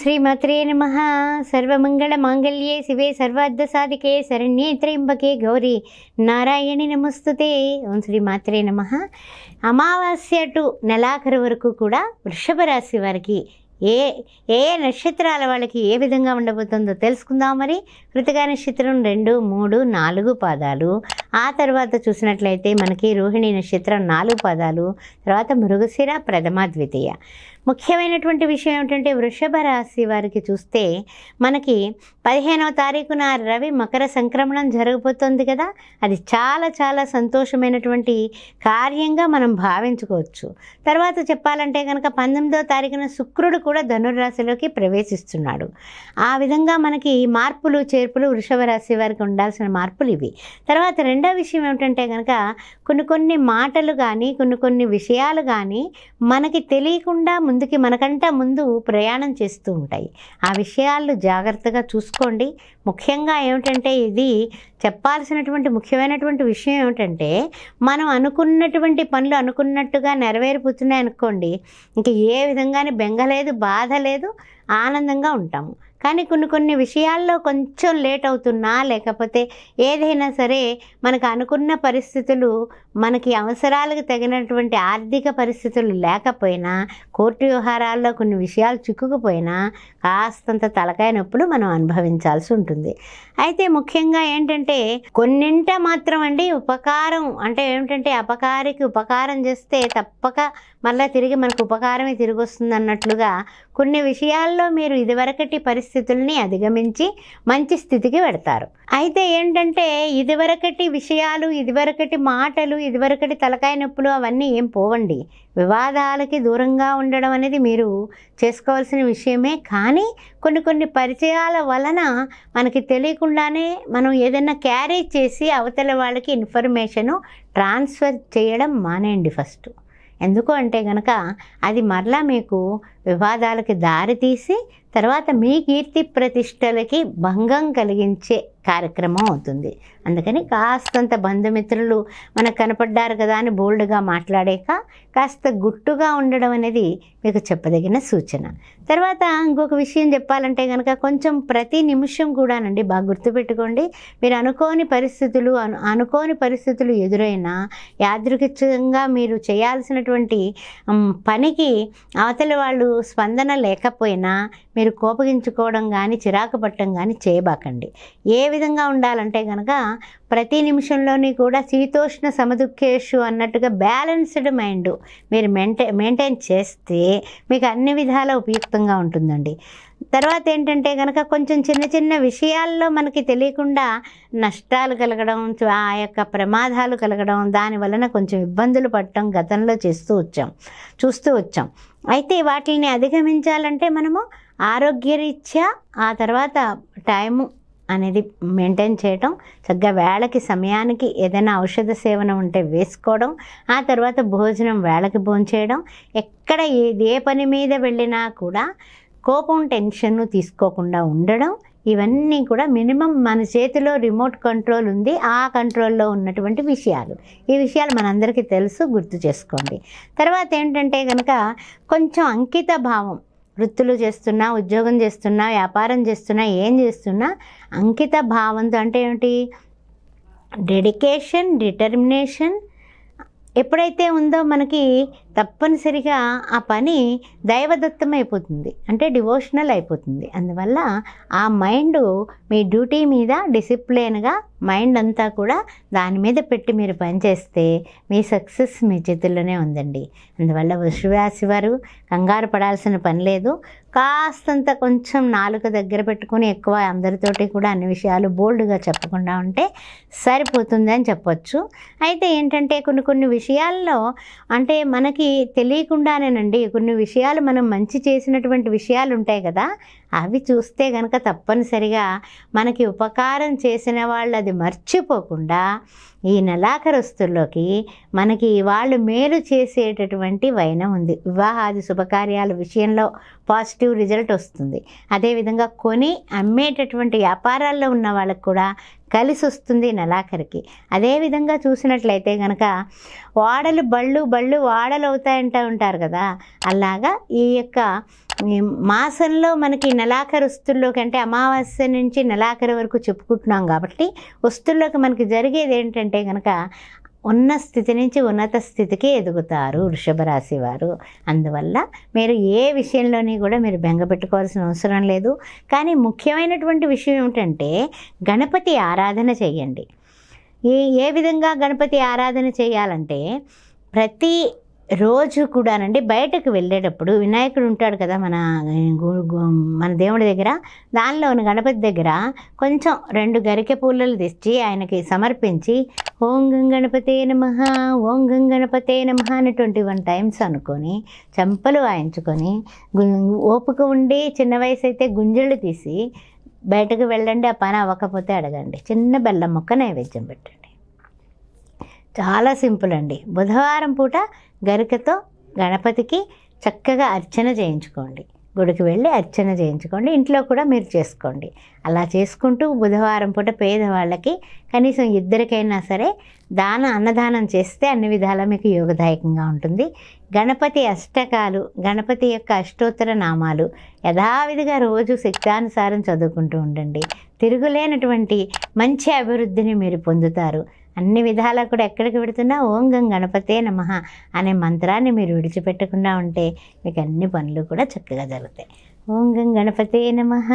శ్రీమాత్రే నమః. సర్వమంగళ మాంగళ్యే శివే సర్వార్థ సాధికే శరణ్యే త్రయంబకే గౌరీ నారాయణి నమస్తుతే. ఓం శ్రీమాత్రే నమః. అమావాస్య టు నెలాఖరు వరకు కూడా వృషభ రాశి వారికి ఏ ఏ నక్షత్రాల వాళ్ళకి ఏ విధంగా ఉండబోతుందో తెలుసుకుందాం. మరి కృతికా నక్షత్రం 2, 3, 4 పాదాలు, ఆ తర్వాత చూసినట్లయితే మనకి రోహిణి నక్షత్రం 4 పాదాలు, తర్వాత మృగశిర ప్రథమ ద్వితీయ. ముఖ్యమైనటువంటి విషయం ఏమిటంటే వృషభ రాశి వారికి చూస్తే మనకి 15వ తారీఖున రవి మకర సంక్రమణం జరగబోతోంది కదా, అది చాలా చాలా సంతోషమైనటువంటి కార్యంగా మనం భావించుకోవచ్చు. తర్వాత చెప్పాలంటే కనుక 19వ తారీఖున శుక్రుడు కూడా ధనుర్రాశిలోకి ప్రవేశిస్తున్నాడు. ఆ విధంగా మనకి మార్పులు చేర్పులు వృషభ రాశి వారికి ఉండాల్సిన మార్పులు ఇవి. తర్వాత రెండో విషయం ఏమిటంటే కనుక కొన్ని మాటలు కానీ కొన్ని విషయాలు కానీ మనకి తెలియకుండా మనకంటే ముందు ప్రయాణం చేస్తూ ఉంటాయి. ఆ విషయాలు జాగ్రత్తగా చూసుకోండి. ముఖ్యంగా ఏమిటంటే ఇది చెప్పాల్సినటువంటి ముఖ్యమైనటువంటి విషయం ఏమిటంటే మనం అనుకున్నటువంటి పనులు అనుకున్నట్టుగా నెరవేరిపోతున్నాయి అనుకోండి, ఇంక ఏ విధంగానే బెంగ లేదు, బాధ లేదు, ఆనందంగా ఉంటాము. కానీ కొన్ని విషయాల్లో కొంచెం లేట్ అవుతున్నా, లేకపోతే ఏదైనా సరే మనకు అనుకున్న పరిస్థితులు, మనకి అవసరాలకు తగినటువంటి ఆర్థిక పరిస్థితులు లేకపోయినా, కోర్టు వ్యవహారాల్లో కొన్ని విషయాలు చిక్కుకుపోయినా కాస్తంత తలకాయ నొప్పులు మనం అనుభవించాల్సి ఉంటుంది. అయితే ముఖ్యంగా ఏంటంటే కొన్నింట మాత్రం ఉపకారం అంటే ఏమిటంటే అపకారికి ఉపకారం చేస్తే తప్పక మళ్ళీ తిరిగి మనకు ఉపకారమే తిరిగి వస్తుంది అన్నట్లుగా కొన్ని విషయాల్లో మీరు ఇదివరకటి పరిస్థితుల్ని అధిగమించి మంచి స్థితికి పెడతారు. అయితే ఏంటంటే ఇదివరకటి విషయాలు, ఇదివరకటి మాటలు, ఇదివరకటి తలకాయ నొప్పులు అవన్నీ ఏం పోవండి. వివాదాలకి దూరంగా ఉండడం అనేది మీరు చేసుకోవాల్సిన విషయమే. కానీ కొన్ని పరిచయాల వలన మనకి తెలియకుండానే మనం ఏదైనా క్యారీ చేసి అవతల వాళ్ళకి ఇన్ఫర్మేషను ట్రాన్స్ఫర్ చేయడం మానేయండి ఫస్ట్. ఎందుకు అంటే కనుక అది మరలా మీకు వివాదాలకి దారితీసి తర్వాత మీ కీర్తి ప్రతిష్టలకి భంగం కలిగించే కార్యక్రమం అవుతుంది. అందుకని కాస్తంత బంధుమిత్రులు మనకు కనపడ్డారు కదా అని బోల్డ్గా మాట్లాడాక కాస్త గుట్టుగా ఉండడం అనేది మీకు చెప్పదగిన సూచన. తర్వాత ఇంకొక విషయం చెప్పాలంటే కనుక కొంచెం ప్రతి నిమిషం కూడానండి బాగా గుర్తుపెట్టుకోండి, మీరు అనుకోని పరిస్థితులు ఎదురైనా యాదృచ్ఛికంగా మీరు చేయాల్సినటువంటి పనికి అవతల వాళ్ళు స్పందన లేకపోయినా మీరు కోపగించుకోవడం కానీ చిరాకు పట్టడం కానీ చేయబాకండి. ఏ విధంగా ఉండాలంటే కనుక ప్రతి నిమిషంలోని కూడా శీతోష్ణ సమదుఖేషు అన్నట్టుగా బ్యాలెన్స్డ్ మైండ్ మీరు మెయింటైన్ చేస్తే మీకు అన్ని విధాల ఉపయుక్తంగా ఉంటుందండి. తర్వాత ఏంటంటే కనుక కొంచెం చిన్న విషయాల్లో మనకి తెలియకుండా నష్టాలు కలగడం, ఆ యొక్క ప్రమాదాలు కలగడం, దాని వలన కొంచెం ఇబ్బందులు పడటం గతంలో చూస్తూ వచ్చాం. అయితే వాటిని అధిగమించాలంటే మనము ఆరోగ్యరీత్యా ఆ తర్వాత టైము అనేది మెయింటైన్ చేయటం, చక్కగా వేళకి సమయానికి ఏదైనా ఔషధ సేవన ఉంటే వేసుకోవడం, ఆ తర్వాత భోజనం వేళకి భోంచేయడం, ఎక్కడ ఏ పని మీద వెళ్ళినా కూడా కోపం టెన్షన్ తీసుకోకుండా ఉండడం, ఇవన్నీ కూడా మినిమం మన చేతిలో రిమోట్ కంట్రోల్ ఉంది, ఆ కంట్రోల్లో ఉన్నటువంటి విషయాలు. ఈ విషయాలు మనందరికీ తెలుసు, గుర్తు చేసుకోండి. తర్వాత ఏంటంటే కనుక కొంచెం అంకిత భావం, వృత్తులు చేస్తున్నా, ఉద్యోగం చేస్తున్నా, వ్యాపారం చేస్తున్నా, ఏం చేస్తున్నా అంకిత భావంతో అంటే ఏమిటి, డెడికేషన్, డిటర్మినేషన్ ఎప్పుడైతే ఉందో మనకి తప్పనిసరిగా ఆ పని దైవదత్తం అయిపోతుంది, అంటే డివోషనల్ అయిపోతుంది. అందువల్ల ఆ మైండ్ మీ డ్యూటీ మీద డిసిప్లిన్గా మైండ్ అంతా కూడా దాని మీద పెట్టి మీరు పనిచేస్తే మీ సక్సెస్ మీ చేతుల్లోనే ఉందండి. అందువల్ల వృషభ రాశి వారు కంగారు పడాల్సిన పని లేదు. కాస్తంత కొంచెం నాలుక దగ్గర పెట్టుకుని ఎక్కువ అందరితోటి కూడా అన్ని విషయాలు బోల్డ్గా చెప్పకుండా ఉంటే సరిపోతుంది అని చెప్పొచ్చు. అయితే ఏంటంటే కొన్ని విషయాల్లో అంటే మనకి తెలియకుండానేనండి కొన్ని విషయాలు మనం మంచి చేసినటువంటి విషయాలు ఉంటాయి కదా, అవి చూస్తే కనుక తప్పనిసరిగా మనకి ఉపకారం చేసిన వాళ్ళు అది మర్చిపోకుండా ఈ నెలాఖరస్తుల్లోకి మనకి వాళ్ళు మేలు చేసేటటువంటి వైనం ఉంది. వివాహాది శుభకార్యాల విషయంలో పాజిటివ్ రిజల్ట్ వస్తుంది. అదేవిధంగా కొని అమ్మేటటువంటి వ్యాపారాల్లో ఉన్న వాళ్ళకు కూడా కలిసి వస్తుంది నెలాఖరికి. అదేవిధంగా చూసినట్లయితే కనుక వాడలు బళ్ళు వాడలు అవుతాయంటూ ఉంటారు కదా, అలాగా ఈ యొక్క మాసంలో మనకి నెలాఖరు వస్తుల్లోకి అంటే అమావాస్య నుంచి నెలాఖరు వరకు చెప్పుకుంటున్నాం కాబట్టి వస్తుల్లోకి మనకి జరిగేది ఏంటంటే కనుక ఉన్న స్థితి నుంచి ఉన్నత స్థితికి ఎదుగుతారు వృషభ రాశి వారు. అందువల్ల మీరు ఏ విషయంలోని కూడా మీరు బెంగ పెట్టుకోవాల్సిన అవసరం లేదు. కానీ ముఖ్యమైనటువంటి విషయం ఏమిటంటే గణపతి ఆరాధన చేయండి. ఏ విధంగా గణపతి ఆరాధన చేయాలంటే ప్రతి రోజు కూడానండి బయటకు వెళ్ళేటప్పుడు వినాయకుడు ఉంటాడు కదా మన దేవుడి దగ్గర, దానిలోని గణపతి దగ్గర కొంచెం 2 గరికె పూలలు తెచ్చి ఆయనకి సమర్పించి ఓం గం గణపతే నమః ఓం గం గణపతే నమః అని 21 టైమ్స్ అనుకొని చెంపలు వాయించుకొని ఓపిక ఉండి చిన్న వయసు అయితే గుంజలు తీసి బయటకు వెళ్ళండి. ఆ పని అవ్వకపోతే అడగండి, చిన్న బెల్లం ముక్క నైవేద్యం పెట్టండి. చాలా సింపుల్ అండి. బుధవారం పూట గరికతో గణపతికి చక్కగా అర్చన చేయించుకోండి. గుడికి వెళ్ళి అర్చన చేయించుకోండి, ఇంట్లో కూడా మీరు చేసుకోండి. అలా చేసుకుంటూ బుధవారం పూట పేదవాళ్ళకి కనీసం 2కైనా సరే అన్నదానం చేస్తే అన్ని విధాలా మీకు యోగదాయకంగా ఉంటుంది. గణపతి అష్టకాలు, గణపతి యొక్క అష్టోత్తర నామాలు యథావిధిగా రోజు శక్తానుసారం చదువుకుంటూ ఉండండి. తిరుగులేనటువంటి మంచి అభివృద్ధిని మీరు పొందుతారు. అన్ని విధాలా కూడా ఎక్కడికి పెడుతున్నా ఓం గం గణపతే నమః అనే మంత్రాన్ని మీరు విడిచిపెట్టకుండా ఉంటే మీకు అన్ని పనులు కూడా చక్కగా జరుగుతాయి. ఓం గం గణపతే నమః.